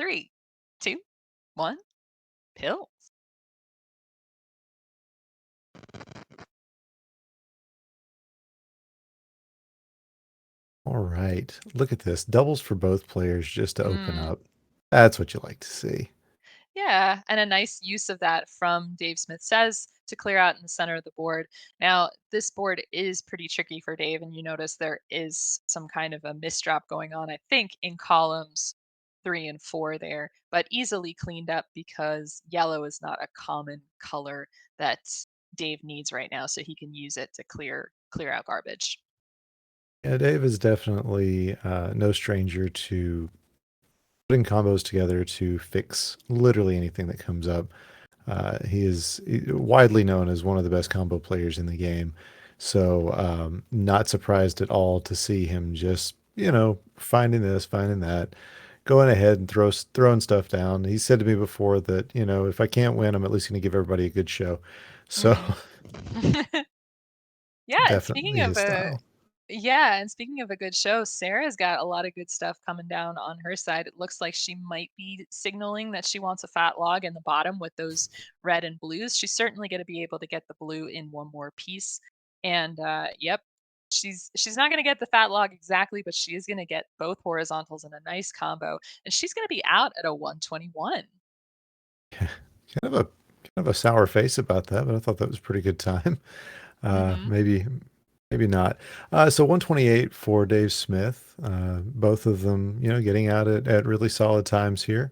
Three, two, one, pill. All right. Look at this. Doubles for both players just to open Mm, up. That's what you like to see. yeah, and a nice use of that from Dave Smith Says to clear out in the center of the board. Now, this board is pretty tricky for Dave, and you notice there is some kind of a misdrop going on, I think, in columns 3 and 4 there, but easily cleaned up because yellow is not a common color that Dave needs right now, so he can use it to clear out garbage. Yeah, Dave is definitely no stranger to putting combos together to fix literally anything that comes up. He is widely known as one of the best combo players in the game. So, not surprised at all to see him just, finding this, finding that, going ahead and throwing stuff down. He said to me before that, if I can't win, I'm at least going to give everybody a good show. So, Mm. Yeah, and definitely his style. speaking of a good show, Sarah's got a lot of good stuff coming down on her side. It looks like she might be signaling that she wants a fat log in the bottom with those red and blues. She's certainly going to be able to get the blue in one more piece. And yep, she's not going to get the fat log exactly, but she is going to get both horizontals in a nice combo, and she's going to be out at a 121. Kind of a kind of a sour face about that, but I thought that was a pretty good time. Mhm. Maybe not. So 128 for Dave Smith. Both of them, getting out at really solid times here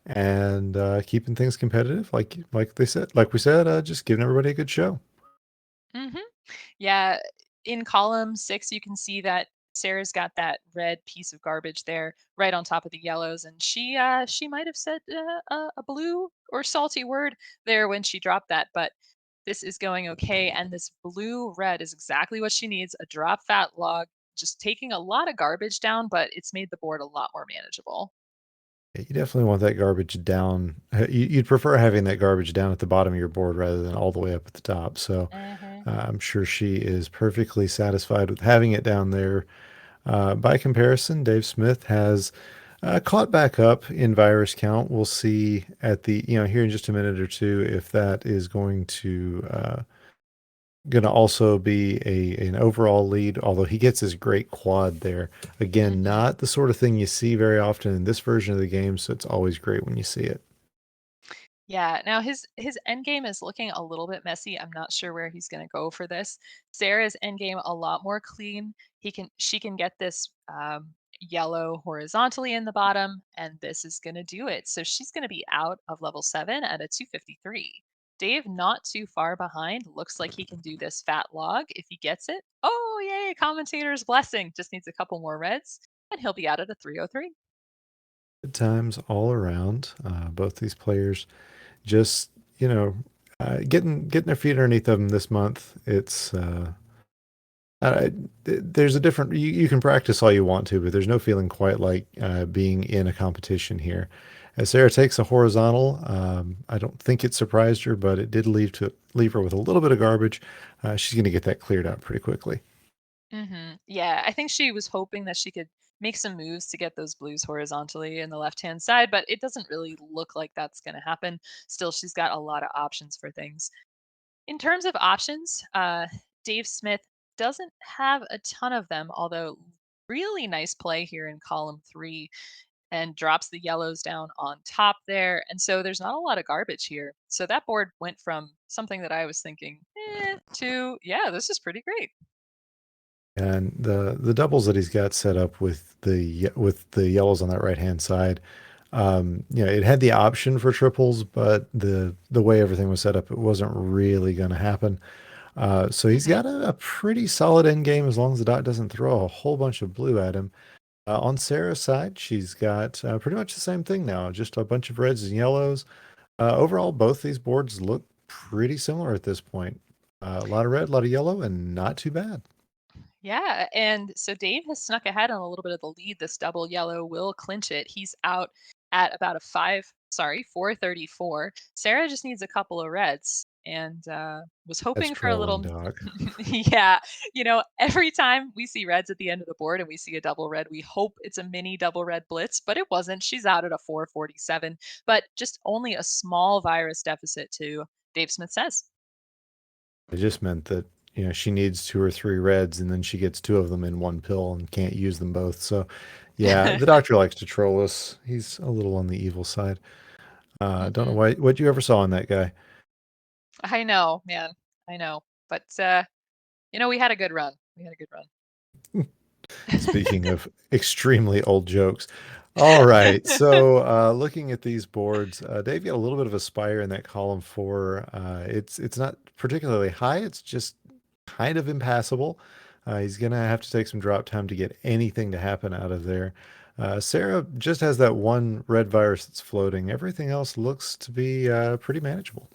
and keeping things competitive, like we said, just giving everybody a good show. Mhm. Yeah, in column 6, you can see that Sarah's got that red piece of garbage there right on top of the yellows, and she might have said, a blue or salty word there when she dropped that, but this is going okay, and this blue-red is exactly what she needs, a drop fat log, just taking a lot of garbage down, but it's made the board a lot more manageable. Yeah, you definitely want that garbage down. You'd prefer having that garbage down at the bottom of your board rather than all the way up at the top. So Mhm. I'm sure she is perfectly satisfied with having it down there. By comparison, Dave Smith has caught back up in virus count. We'll see at here in just a minute or two if that is going to also be an overall lead. Although he gets his great quad there, again, Mhm. not the sort of thing you see very often in this version of the game. So it's always great when you see it. Yeah, now his end game is looking a little bit messy. I'm not sure where he's going to go for this. Sarah's end game a lot more clean. She can get this yellow horizontally in the bottom, and this is going to do it. So she's going to be out of level 7 at a 253. Dave not too far behind. Looks like he can do this fat log if he gets it. Oh yay! Commentator's blessing. Just needs a couple more reds, and he'll be out at a 303. Good times all around. Both these players just getting their feet underneath them this month. It's there's a different you can practice all you want to, but there's no feeling quite like being in a competition here. As Sarah takes a horizontal, I don't think it surprised her, but it did leave her with a little bit of garbage. She's going to get that cleared out pretty quickly. Yeah, I think she was hoping that she could make some moves to get those blues horizontally in the left-hand side, but it doesn't really look like that's going to happen. Still, she's got a lot of options for things. In terms of options, Dave Smith doesn't have a ton of them, although really nice play here in column 3 and drops the yellows down on top there. And so there's not a lot of garbage here. So that board went from something that I was thinking, to, yeah, this is pretty great. And the doubles that he's got set up with the yellows on that right hand side, it had the option for triples, but the way everything was set up, it wasn't really going to happen. So he's Hmm. got a pretty solid end game as long as the dot doesn't throw a whole bunch of blue at him. On Sarah's side, she's got pretty much the same thing now, just a bunch of reds and yellows. Overall, both these boards look pretty similar at this point. A lot of red, a lot of yellow, and not too bad. Yeah, and so Dave has snuck ahead on a little bit of the lead. This double yellow will clinch it. He's out at about a 434. Sarah just needs a couple of reds, and was That's hoping for a trolling, little. Doc. Yeah, every time we see reds at the end of the board and we see a double red, we hope it's a mini double red blitz, but it wasn't. She's out at a 447, but just only a small virus deficit to Dave Smith says. It just meant that, she needs 2 or 3 reds, and then she gets 2 of them in 1 pill and can't use them both, so, yeah, the doctor likes to troll us. He's a little on the evil side. Don't know Hmm. what you ever saw in that guy. I know, man. I know. But we had a good run. We had a good run. Speaking of extremely old jokes. All right. So, looking at these boards, Dave got a little bit of a spire in that column 4. It's not particularly high. It's just kind of impassable. He's gonna have to take some drop time to get anything to happen out of there. Sarah just has that one red virus that's floating. Everything else looks to be pretty manageable.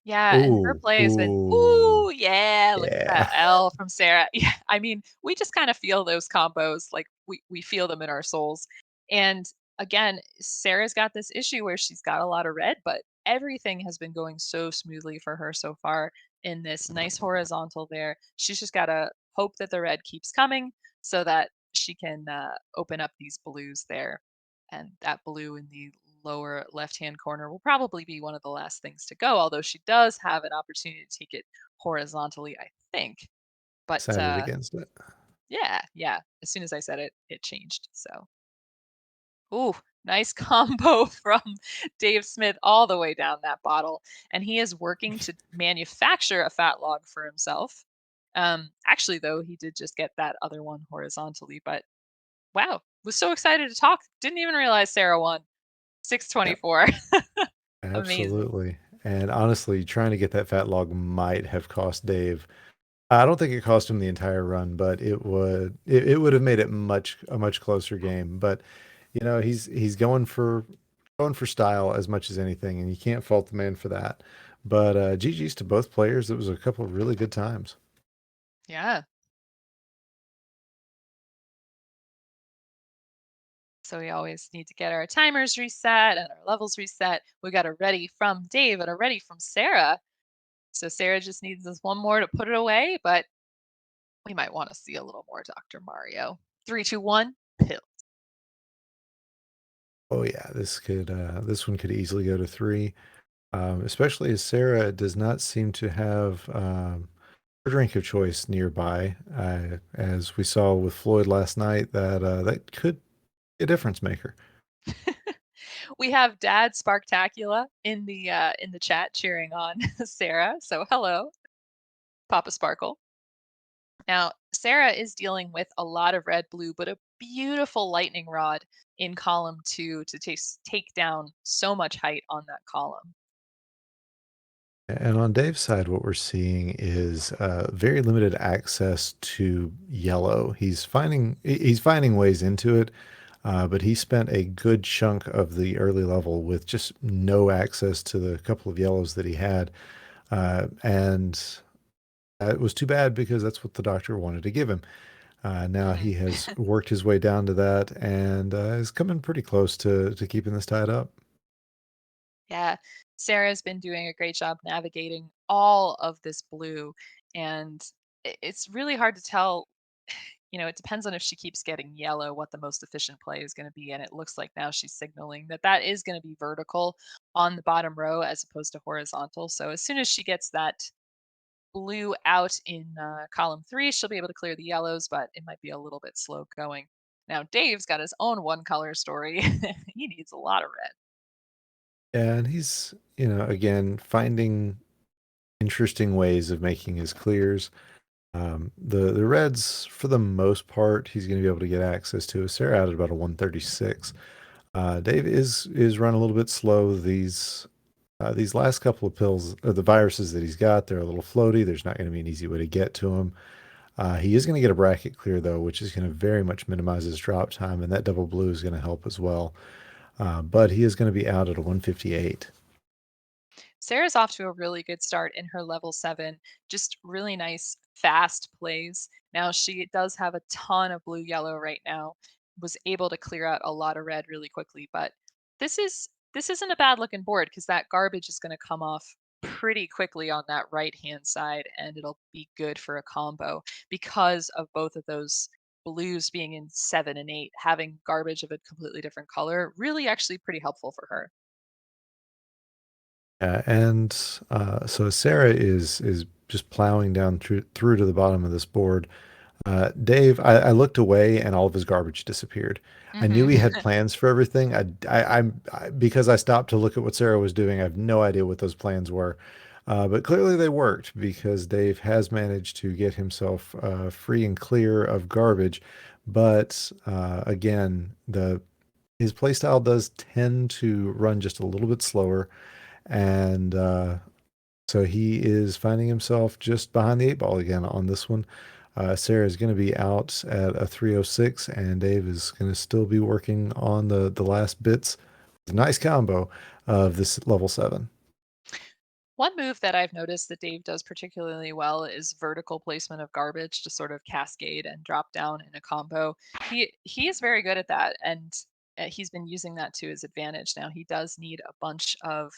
Yeah, and her Ooh, play has been, ooh, "Ooh, yeah, look at that yeah. L from Sarah." Yeah, I mean, we just kinda feel those combos, like, we feel them in our souls, and, again, Sarah's got this issue where she's got a lot of red, but everything has been going so smoothly for her so far in this nice horizontal there. She's just gotta hope that the red keeps coming so that she can, open up these blues there, and that blue in the lower left-hand corner will probably be one of the last things to go, although she does have an opportunity to take it horizontally, I think. But, Decided against it. yeah, yeah, as soon as I said it, it changed, so ooh, nice combo from Dave Smith all the way down that bottle, and he is working to manufacture a fat log for himself. Actually, though, he did just get that other one horizontally, but wow, was so excited to talk, didn't even realize Sarah won. 624. Amazing. Absolutely. And honestly, trying to get that fat log might have cost Dave. I don't think it cost him the entire run, but it would have made it a much closer game. But he's going for style as much as anything, and you can't fault the man for that. But GG's to both players. It was a couple of really good times. Yeah. So we always need to get our timers reset and our levels reset. We got a ready from Dave and a ready from Sarah. So Sarah just needs us one more to put it away, but we might want to see a little more Dr. Mario. 3, 2, 1, pill. Oh yeah, this one could easily go to 3. Especially as Sarah does not seem to have her drink of choice nearby. As we saw with Floyd last night, that could be a difference maker. We have Dad Sparktacula in the chat cheering on Sarah. So hello, Papa Sparkle. Now, Sarah is dealing with a lot of red blue, but a beautiful lightning rod in column 2 to take down so much height on that column. And on Dave's side, what we're seeing is very limited access to yellow. He's finding ways into it, but he spent a good chunk of the early level with just no access to the couple of yellows that he had, and it was too bad because that's what the doctor wanted to give him. Now he Mhm. has worked his way down to that and is coming pretty close to keeping this tied up. Yeah, Sarah's been doing a great job navigating all of this blue, and it's really hard to tell. It depends on if she keeps getting yellow, what the most efficient play is going to be. And it looks like now she's signaling that that is going to be vertical on the bottom row as opposed to horizontal. So as soon as she gets that blue out in column 3, she'll be able to clear the yellows, but it might be a little bit slow going. Now, Dave's got his own one color story. He needs a lot of red. And he's, again, finding interesting ways of making his clears. The reds, for the most part, he's going to be able to get access to. Sarah out at about a 136. Dave is run a little bit slow. These last couple of pills, or the viruses that he's got, they're a little floaty. There's not going to be an easy way to get to him. He is going to get a bracket clear though, which is going to very much minimize his drop time, and that double blue is going to help as well. But he is going to be out at a 158. Sarah's off to a really good start in her level 7. Just really nice, fast plays. Now, she does have a ton of blue yellow right now, was able to clear out a lot of red really quickly, but this isn't a bad looking board because that garbage is going to come off pretty quickly on that right-hand side, and it'll be good for a combo because of both of those blues being in 7 and 8, having garbage of a completely different color, really actually pretty helpful for her. Yeah, and so Sarah is just plowing down through to the bottom of this board. Dave, I looked away and all of his garbage disappeared. I knew Mhm. he had plans for everything. Because I stopped to look at what Sarah was doing. I have no idea what those plans were, but clearly they worked because Dave has managed to get himself free and clear of garbage. But again, the his playstyle does tend to run just a little bit slower, and so he is finding himself just behind the eight ball again on this one. Sarah is going to be out at a 306, and Dave is going to still be working on the last bits. Nice combo of this level 7. One move that I've noticed that Dave does particularly well is vertical placement of garbage to sort of cascade and drop down in a combo. He is very good at that, and he's been using that to his advantage. Now he does need a bunch of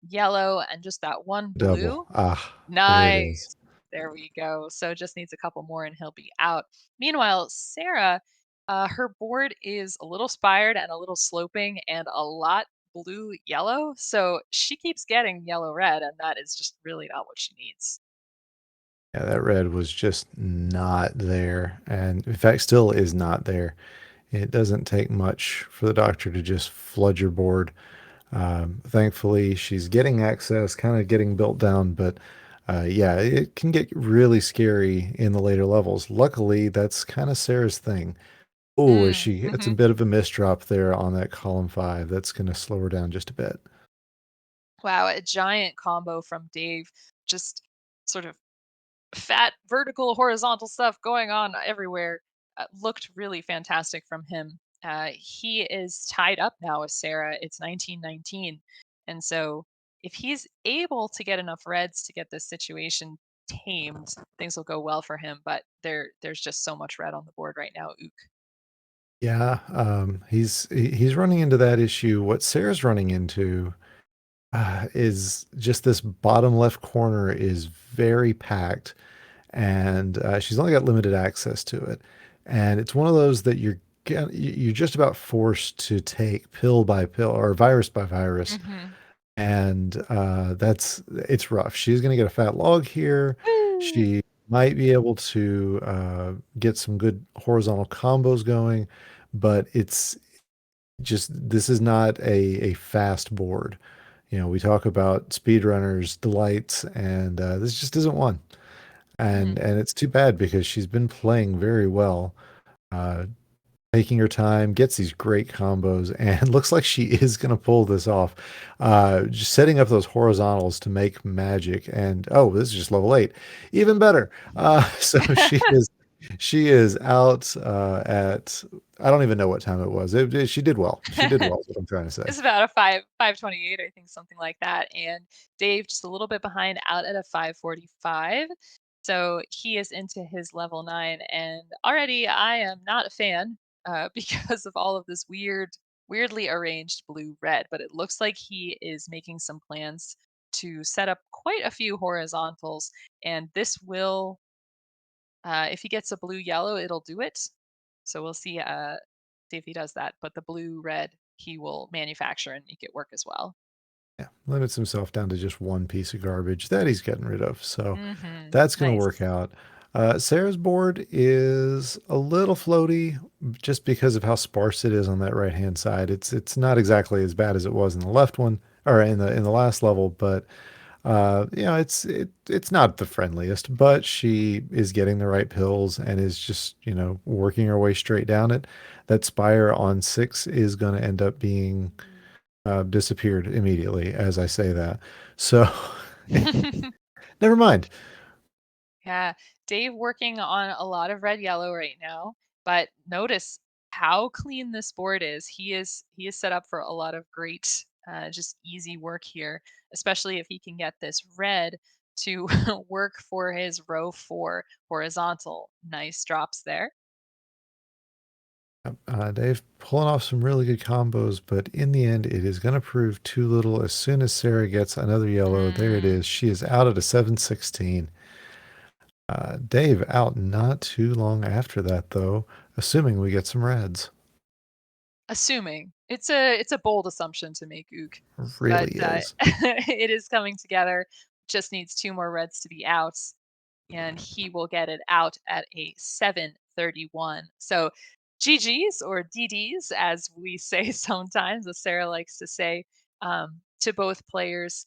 yellow and just that one Double. blue. Ah, there it Nice. is. There we go. So just needs a couple more and he'll be out. Meanwhile, Sarah, her board is a little spired and a little sloping and a lot blue yellow. So she keeps getting yellow red, and that is just really not what she needs. Yeah, that red was just not there, and in fact, still is not there. It doesn't take much for the doctor to just flood your board. Thankfully, she's getting access, kind of getting built down, but yeah, it can get really scary in the later levels. Luckily, that's kind of Sarah's thing. Oh, is she? It's a Mm-hmm. bit of a misdrop there on that column 5. That's going to slow her down just a bit. Wow, a giant combo from Dave. Just sort of fat vertical horizontal stuff going on everywhere. Looked really fantastic from him. He is tied up now with Sarah. It's 1919, and so if he's able to get enough reds to get this situation tamed, things will go well for him. But there's just so much red on the board right now. Ook. Yeah, he's running into that issue. What Sarah's running into is just this bottom left corner is very packed, and she's only got limited access to it. And it's one of those that you're just about forced to take pill by pill or virus by virus, Hmm. and that's it's rough. She's going to get a fat log here. Woo! She might be able to get some good horizontal combos going, but it's just this is not a fast board. We talk about speedrunners delights, and this just isn't one. Hmm. And it's too bad because she's been playing very well, uh, taking her time, gets these great combos, and looks like she is going to pull this off. Just setting up those horizontals to make magic, and oh, this is just level 8, even better. So she is out at I don't even know what time it was. She did well. She did well. Is what I'm trying to say. It's about a 528, I think, something like that, and Dave just a little bit behind out at a 545. So he is into his level 9, and already I am not a fan, because of all of this weirdly arranged blue-red, but it looks like he is making some plans to set up quite a few horizontals, and this will, if he gets a blue-yellow, it'll do it. So we'll see if he does that, but the blue-red, he will manufacture and make it work as well. Yeah, limits himself down to just one piece of garbage that he's getting rid of. So Mhm. that's going to work Nice. out. Sarah's board is a little floaty just because of how sparse it is on that right hand side. It's not exactly as bad as it was in the left one or in the last level, but it's not the friendliest. But she is getting the right pills and is just working her way straight down it. That spire on 6 is going to end up being disappeared immediately as I say that. So never mind. Yeah, Dave working on a lot of red yellow right now, but notice how clean this board is. He is set up for a lot of great, just easy work here, especially if he can get this red to work for his row 4 horizontal. Nice drops there. Dave pulling off some really good combos, but in the end, it is going to prove too little. As soon as Sarah gets another yellow, there it Mm, is. She is out at a 716. Dave out not too long after that, though, assuming we get some reds. assuming. It's a bold assumption to make, Ook, but, Really is. it is coming together. Just needs 2 more reds to be out, and he will get it out at a 7:31. So, GG's or DD's, as we say sometimes, as Sarah likes to say, to both players.